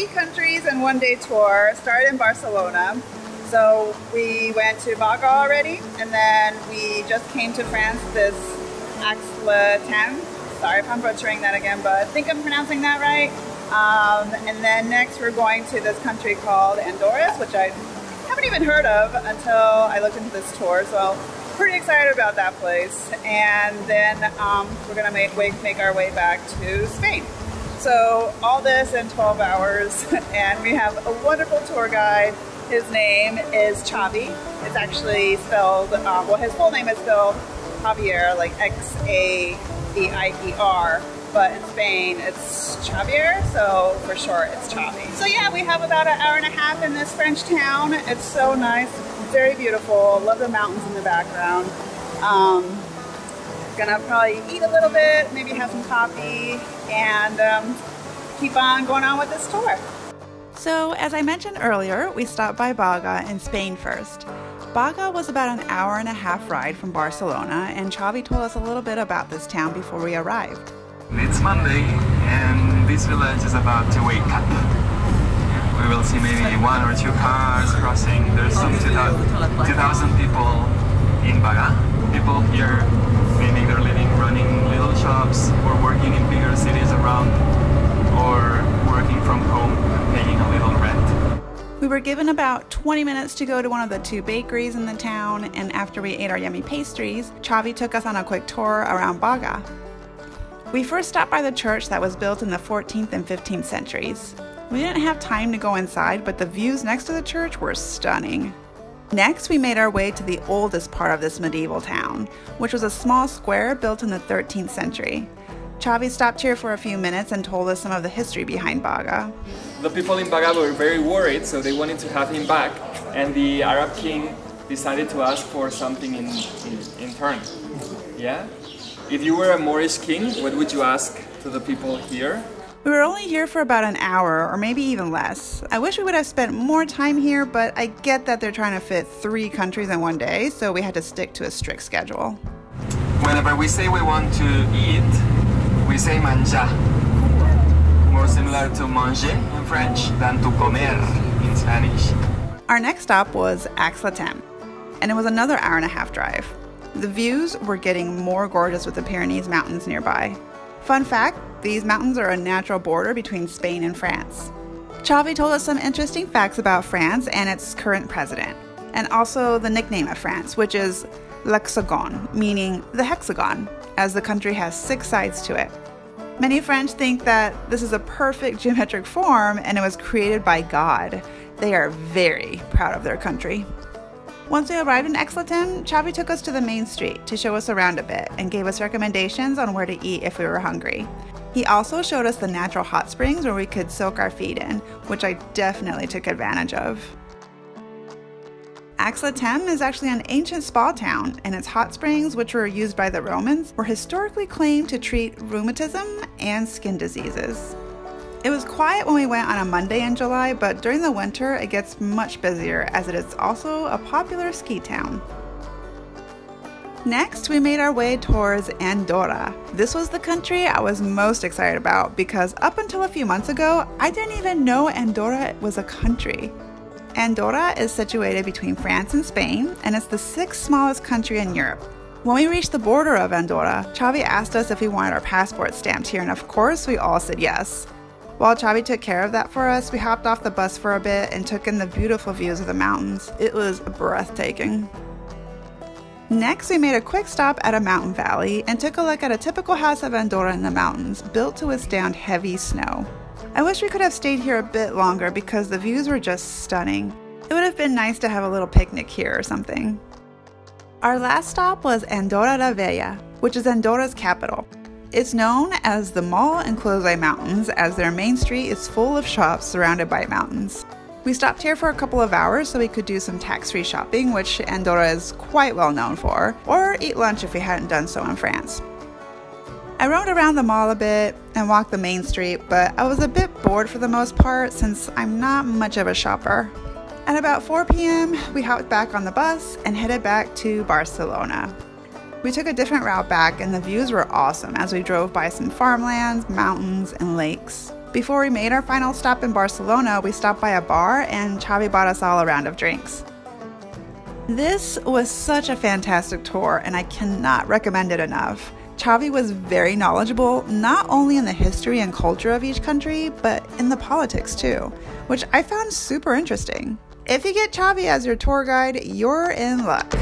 3 countries and 1-day tour. Started in Barcelona. So we went to Baga already, and then we just came to France, this Ax-Les-Thermes. Sorry if I'm butchering that again, but I think I'm pronouncing that right. And then next we're going to this country called Andorra, which I haven't even heard of until I looked into this tour. So pretty excited about that place. And then we're gonna make our way back to Spain. So all this in 12 hours, and we have a wonderful tour guide. His name is Xavi. It's actually spelled, well, his full name is spelled Javier, like X-A-V-I-E-R, but in Spain it's Xavier, so for short it's Xavi. So yeah, we have about an hour and a half in this French town. It's so nice, very beautiful. Love the mountains in the background. Gonna probably eat a little bit, maybe have some coffee, and keep on going on with this tour. So, as I mentioned earlier, we stopped by Baga in Spain first. Baga was about an hour and a half ride from Barcelona, and Xavi told us a little bit about this town before we arrived. It's Monday, and this village is about to wake up. We will see maybe 1 or 2 cars crossing. There's some 2,000 people in Baga. People here may make their living running little shops or working in bigger cities around, or working from home and paying a little rent. We were given about 20 minutes to go to one of the 2 bakeries in the town, and after we ate our yummy pastries, Xavi took us on a quick tour around Baga. We first stopped by the church that was built in the 14th and 15th centuries. We didn't have time to go inside, but the views next to the church were stunning. Next, we made our way to the oldest part of this medieval town, which was a small square built in the 13th century. Xavi stopped here for a few minutes and told us some of the history behind Baga. The people in Baga were very worried, so they wanted to have him back, and the Arab king decided to ask for something in turn. Yeah? If you were a Moorish king, what would you ask to the people here? We were only here for about an hour, or maybe even less. I wish we would have spent more time here, but I get that they're trying to fit 3 countries in 1 day, so we had to stick to a strict schedule. Whenever we say we want to eat, we say manger. More similar to manger in French than to comer in Spanish. Our next stop was Ax-Les-Thermes, and it was another hour and a half drive. The views were getting more gorgeous with the Pyrenees Mountains nearby. Fun fact, these mountains are a natural border between Spain and France. Xavi told us some interesting facts about France and its current president, and also the nickname of France, which is l'Hexagone, meaning the hexagon, as the country has 6 sides to it. Many French think that this is a perfect geometric form and it was created by God. They are very proud of their country. Once we arrived in Ax-Les-Thermes, Xavi took us to the main street to show us around a bit and gave us recommendations on where to eat if we were hungry. He also showed us the natural hot springs where we could soak our feet in, which I definitely took advantage of. Ax-Les-Thermes is actually an ancient spa town, and its hot springs, which were used by the Romans, were historically claimed to treat rheumatism and skin diseases. It was quiet when we went on a Monday in July, but during the winter it gets much busier as it is also a popular ski town. Next, we made our way towards Andorra. This was the country I was most excited about because up until a few months ago, I didn't even know Andorra was a country. Andorra is situated between France and Spain, and it's the 6th smallest country in Europe. When we reached the border of Andorra, Xavi asked us if we wanted our passports stamped here, and of course we all said yes. While Xavi took care of that for us, we hopped off the bus for a bit and took in the beautiful views of the mountains. It was breathtaking. Next, we made a quick stop at a mountain valley and took a look at a typical house of Andorra in the mountains, built to withstand heavy snow. I wish we could have stayed here a bit longer because the views were just stunning. It would have been nice to have a little picnic here or something. Our last stop was Andorra la Vella, which is Andorra's capital. It's known as the Mall and Closey Mountains as their main street is full of shops surrounded by mountains. We stopped here for a couple of hours so we could do some tax-free shopping, which Andorra is quite well known for, or eat lunch if we hadn't done so in France. I roamed around the mall a bit and walked the main street, but I was a bit bored for the most part since I'm not much of a shopper. At about 4 p.m., we hopped back on the bus and headed back to Barcelona. We took a different route back and the views were awesome as we drove by some farmlands, mountains, and lakes. Before we made our final stop in Barcelona, we stopped by a bar and Xavi bought us all a round of drinks. This was such a fantastic tour and I cannot recommend it enough. Xavi was very knowledgeable, not only in the history and culture of each country, but in the politics too, which I found super interesting. If you get Xavi as your tour guide, you're in luck.